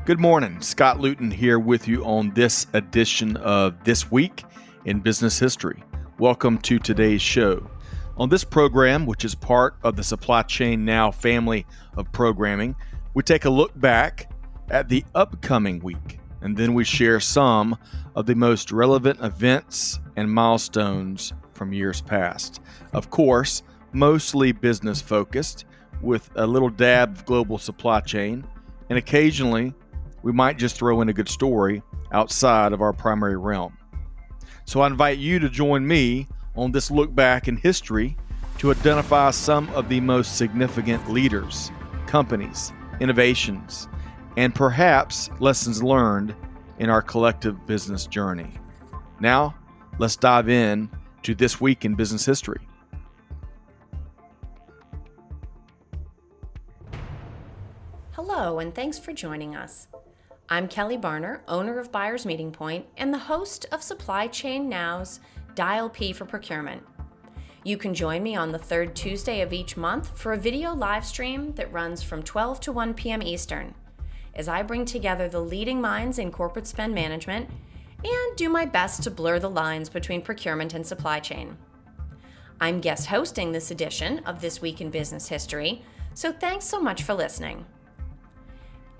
Good morning. Scott Luton here with you on this edition of This Week in Business History. Welcome to today's show. On this program, which is part of the Supply Chain Now family of programming, we take a look back at the upcoming week, and then we share some of the most relevant events and milestones from years past. Of course, mostly business focused, with a little dab of global supply chain, and occasionally we might just throw in a good story outside of our primary realm. So I invite you to join me on this look back in history to identify some of the most significant leaders, companies, innovations, and perhaps lessons learned in our collective business journey. Now, let's dive in to This Week in Business History. Hello, and thanks for joining us. I'm Kelly Barner, owner of Buyers Meeting Point and the host of Supply Chain Now's Dial P for Procurement. You can join me on the third Tuesday of each month for a video live stream that runs from 12 to 1 p.m. Eastern, as I bring together the leading minds in corporate spend management and do my best to blur the lines between procurement and supply chain. I'm guest hosting this edition of This Week in Business History, so thanks so much for listening.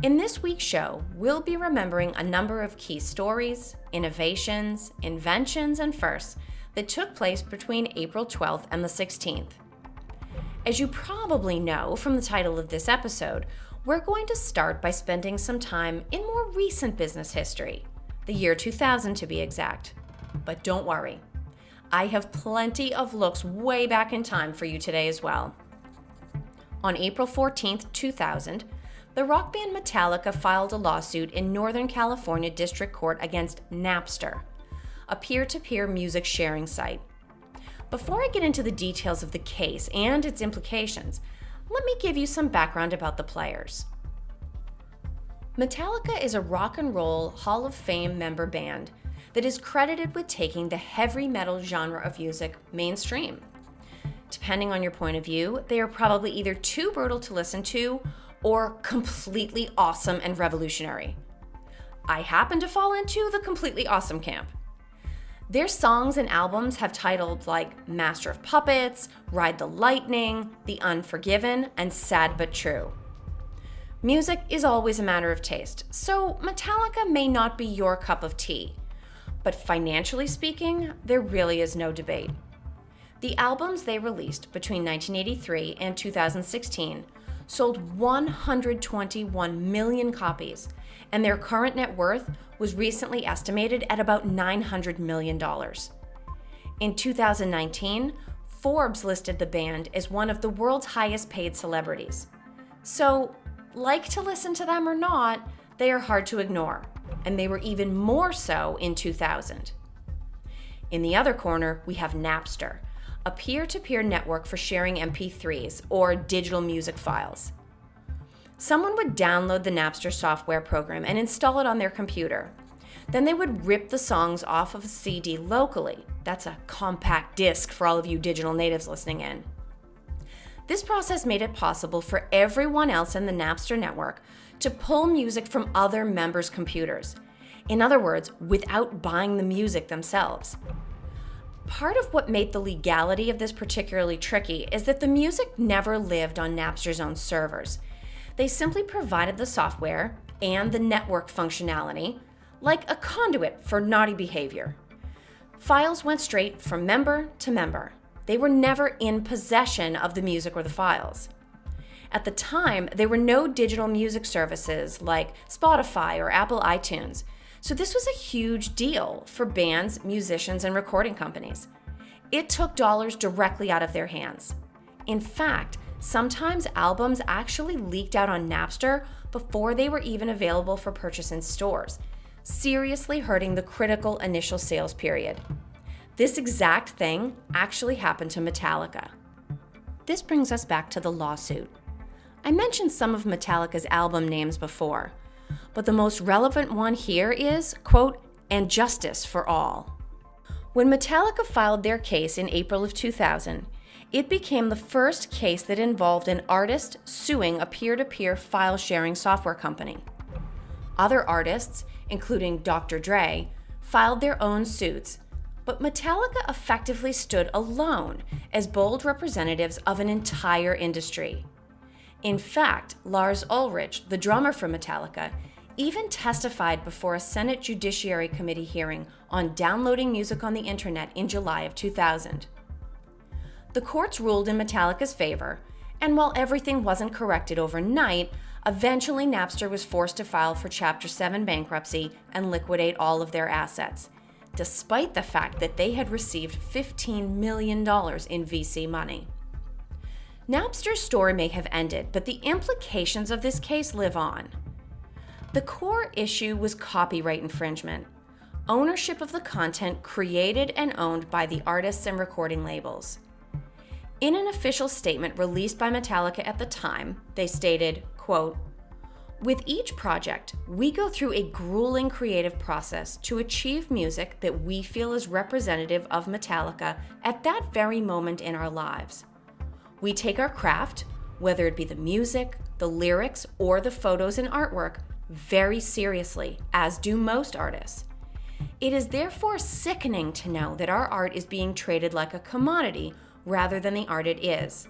In this week's show, we'll be remembering a number of key stories, innovations, inventions, and firsts that took place between April 12th and the 16th. As you probably know from the title of this episode, we're going to start by spending some time in more recent business history, the year 2000 to be exact. But don't worry, I have plenty of looks way back in time for you today as well. On April 14th, 2000, the rock band Metallica filed a lawsuit in Northern California District Court against Napster, a peer-to-peer music sharing site. Before I get into the details of the case and its implications, let me give you some background about the players. Metallica is a rock and roll Hall of Fame member band that is credited with taking the heavy metal genre of music mainstream. Depending on your point of view, they are probably either too brutal to listen to or completely awesome and revolutionary. I happen to fall into the completely awesome camp. Their songs and albums have titles like Master of Puppets, Ride the Lightning, The Unforgiven, and Sad But True. Music is always a matter of taste, so Metallica may not be your cup of tea. But financially speaking, there really is no debate. The albums they released between 1983 and 2016 sold 121 million copies, and their current net worth was recently estimated at about $900 million. In 2019, Forbes listed the band as one of the world's highest paid celebrities. So, like to listen to them or not, they are hard to ignore, and they were even more so in 2000. In the other corner, we have Napster, a peer-to-peer network for sharing MP3s or digital music files. Someone would download the Napster software program and install it on their computer. Then they would rip the songs off of a CD locally. That's a compact disc for all of you digital natives listening in. This process made it possible for everyone else in the Napster network to pull music from other members' computers. In other words, without buying the music themselves. Part of what made the legality of this particularly tricky is that the music never lived on Napster's own servers. They simply provided the software and the network functionality, like a conduit for naughty behavior. Files went straight from member to member. They were never in possession of the music or the files. At the time, there were no digital music services like Spotify or Apple iTunes. So this was a huge deal for bands, musicians, and recording companies. It took dollars directly out of their hands. In fact, sometimes albums actually leaked out on Napster before they were even available for purchase in stores, seriously hurting the critical initial sales period. This exact thing actually happened to Metallica. This brings us back to the lawsuit. I mentioned some of Metallica's album names before, but the most relevant one here is, quote, "and justice for all." When Metallica filed their case in April of 2000, it became the first case that involved an artist suing a peer-to-peer file-sharing software company. Other artists, including Dr. Dre, filed their own suits, but Metallica effectively stood alone as bold representatives of an entire industry. In fact, Lars Ulrich, the drummer for Metallica, even testified before a Senate Judiciary Committee hearing on downloading music on the internet in July of 2000. The courts ruled in Metallica's favor, and while everything wasn't corrected overnight, eventually Napster was forced to file for Chapter 7 bankruptcy and liquidate all of their assets, despite the fact that they had received $15 million in VC money. Napster's story may have ended, but the implications of this case live on. The core issue was copyright infringement, ownership of the content created and owned by the artists and recording labels. In an official statement released by Metallica at the time, they stated, quote, "With each project, we go through a grueling creative process to achieve music that we feel is representative of Metallica at that very moment in our lives. We take our craft, whether it be the music, the lyrics, or the photos and artwork, very seriously, as do most artists. It is therefore sickening to know that our art is being traded like a commodity rather than the art it is.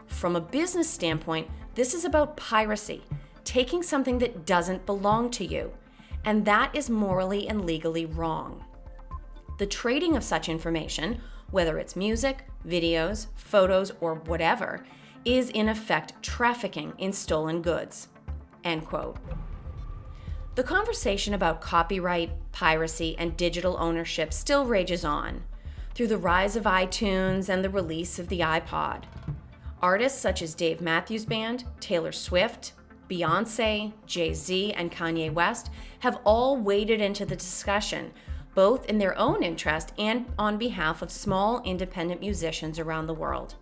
From a business standpoint, this is about piracy, taking something that doesn't belong to you, and that is morally and legally wrong. The trading of such information, whether it's music, videos, photos, or whatever, is in effect trafficking in stolen goods." End quote. The conversation about copyright, piracy, and digital ownership still rages on, through the rise of iTunes and the release of the iPod. Artists such as Dave Matthews Band, Taylor Swift, Beyoncé, Jay-Z, and Kanye West have all waded into the discussion, both in their own interest and on behalf of small independent musicians around the world.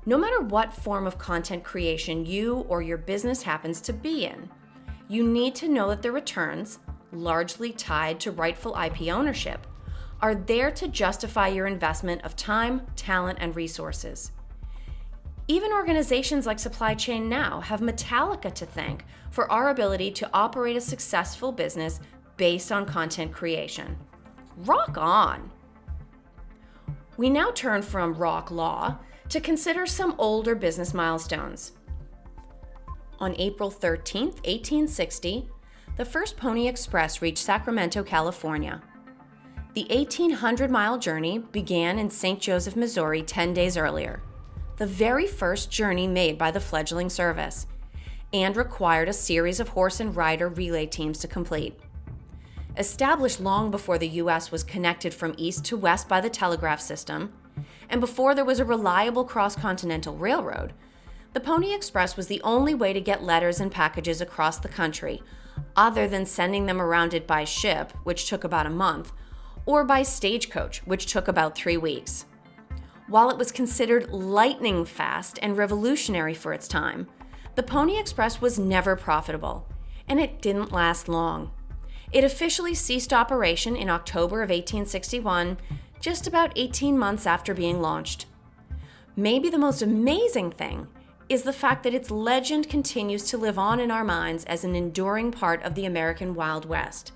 No matter what form of content creation you or your business happens to be in, you need to know that the returns, largely tied to rightful IP ownership, are there to justify your investment of time, talent, and resources. Even organizations like Supply Chain Now have Metallica to thank for our ability to operate a successful business based on content creation. Rock on! We now turn from rock law to consider some older business milestones. On April 13, 1860, the first Pony Express reached Sacramento, California. The 1,800-mile journey began in St. Joseph, Missouri 10 days earlier, the very first journey made by the fledgling service, and required a series of horse and rider relay teams to complete. Established long before the U.S. was connected from east to west by the telegraph system, and before there was a reliable cross-continental railroad, the Pony Express was the only way to get letters and packages across the country, other than sending them around it by ship, which took about a month, or by stagecoach, which took about 3 weeks. While it was considered lightning fast and revolutionary for its time, the Pony Express was never profitable, and it didn't last long. It officially ceased operation in October of 1861, just about 18 months after being launched. Maybe the most amazing thing is the fact that its legend continues to live on in our minds as an enduring part of the American Wild West,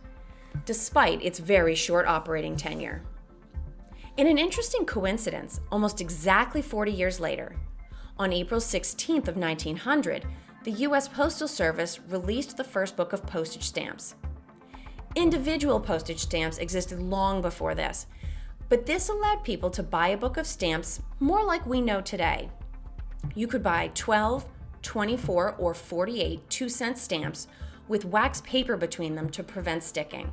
despite its very short operating tenure. In an interesting coincidence, almost exactly 40 years later, on April 16th of 1900, the U.S. Postal Service released the first book of postage stamps. Individual postage stamps existed long before this, but this allowed people to buy a book of stamps more like we know today. You could buy 12, 24, or 48 2-cent stamps with wax paper between them to prevent sticking.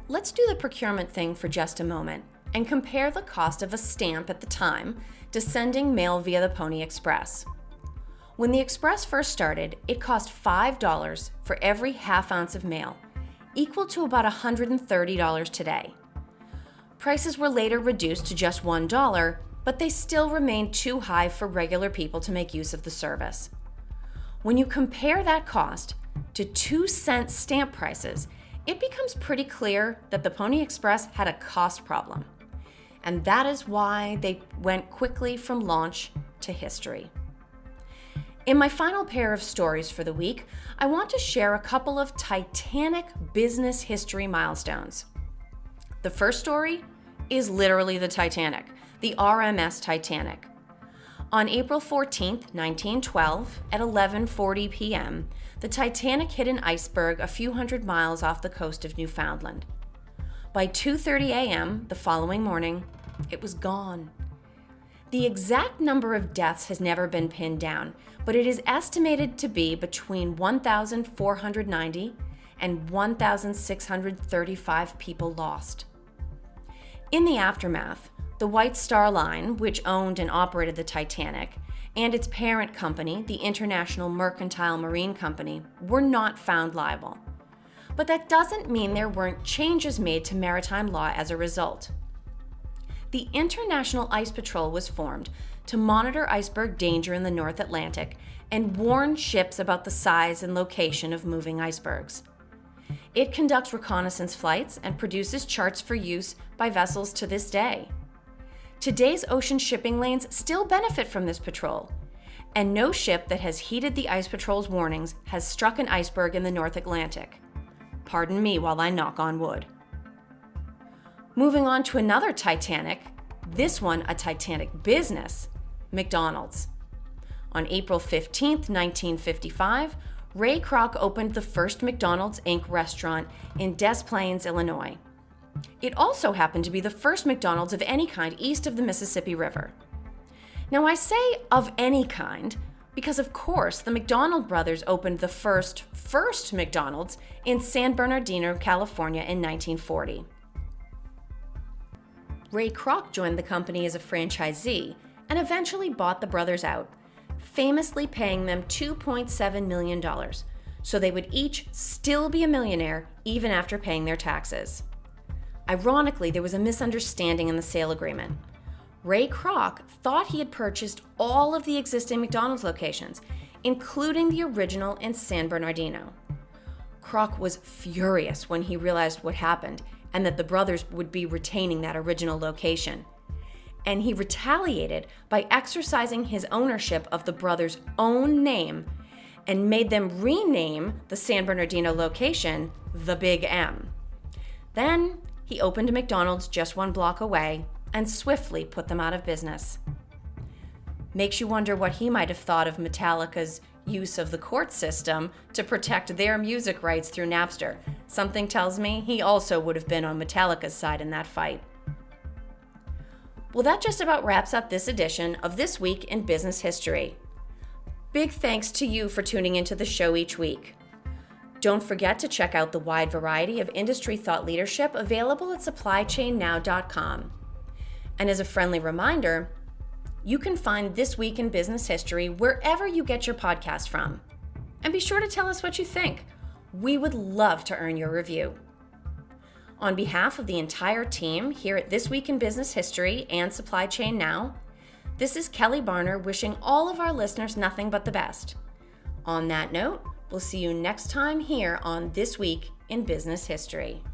Let's do the procurement thing for just a moment and compare the cost of a stamp at the time to sending mail via the Pony Express. When the Express first started, it cost $5 for every half ounce of mail, equal to about $130 today. Prices were later reduced to just $1, but they still remained too high for regular people to make use of the service. When you compare that cost to 2-cent stamp prices, it becomes pretty clear that the Pony Express had a cost problem. And that is why they went quickly from launch to history. In my final pair of stories for the week, I want to share a couple of Titanic business history milestones. The first story is literally the Titanic, the RMS Titanic. On April 14, 1912, at 11:40 p.m., the Titanic hit an iceberg a few hundred miles off the coast of Newfoundland. By 2:30 a.m. the following morning, it was gone. The exact number of deaths has never been pinned down, but it is estimated to be between 1,490 and 1,635 people lost. In the aftermath, the White Star Line, which owned and operated the Titanic, and its parent company, the International Mercantile Marine Company, were not found liable. But that doesn't mean there weren't changes made to maritime law as a result. The International Ice Patrol was formed to monitor iceberg danger in the North Atlantic and warn ships about the size and location of moving icebergs. It conducts reconnaissance flights and produces charts for use by vessels to this day. Today's ocean shipping lanes still benefit from this patrol, and no ship that has heeded the Ice Patrol's warnings has struck an iceberg in the North Atlantic. Pardon me while I knock on wood. Moving on to another Titanic, this one a Titanic business, McDonald's. On April 15, 1955, Ray Kroc opened the first McDonald's Inc. restaurant in Des Plaines, Illinois. It also happened to be the first McDonald's of any kind east of the Mississippi River. Now I say of any kind because of course the McDonald brothers opened the first McDonald's in San Bernardino, California in 1940. Ray Kroc joined the company as a franchisee and eventually bought the brothers out, famously paying them $2.7 million, so they would each still be a millionaire even after paying their taxes. Ironically, there was a misunderstanding in the sale agreement. Ray Kroc thought he had purchased all of the existing McDonald's locations, including the original in San Bernardino. Kroc was furious when he realized what happened and that the brothers would be retaining that original location. And he retaliated by exercising his ownership of the brothers' own name and made them rename the San Bernardino location the Big M. Then he opened a McDonald's just one block away and swiftly put them out of business. Makes you wonder what he might have thought of Metallica's use of the court system to protect their music rights through Napster. Something tells me he also would have been on Metallica's side in that fight. Well, that just about wraps up this edition of This Week in Business History. Big thanks to you for tuning into the show each week. Don't forget to check out the wide variety of industry thought leadership available at supplychainnow.com. And as a friendly reminder, you can find This Week in Business History wherever you get your podcast from. And be sure to tell us what you think. We would love to earn your review. On behalf of the entire team here at This Week in Business History and Supply Chain Now, this is Kelly Barner wishing all of our listeners nothing but the best. On that note, we'll see you next time here on This Week in Business History.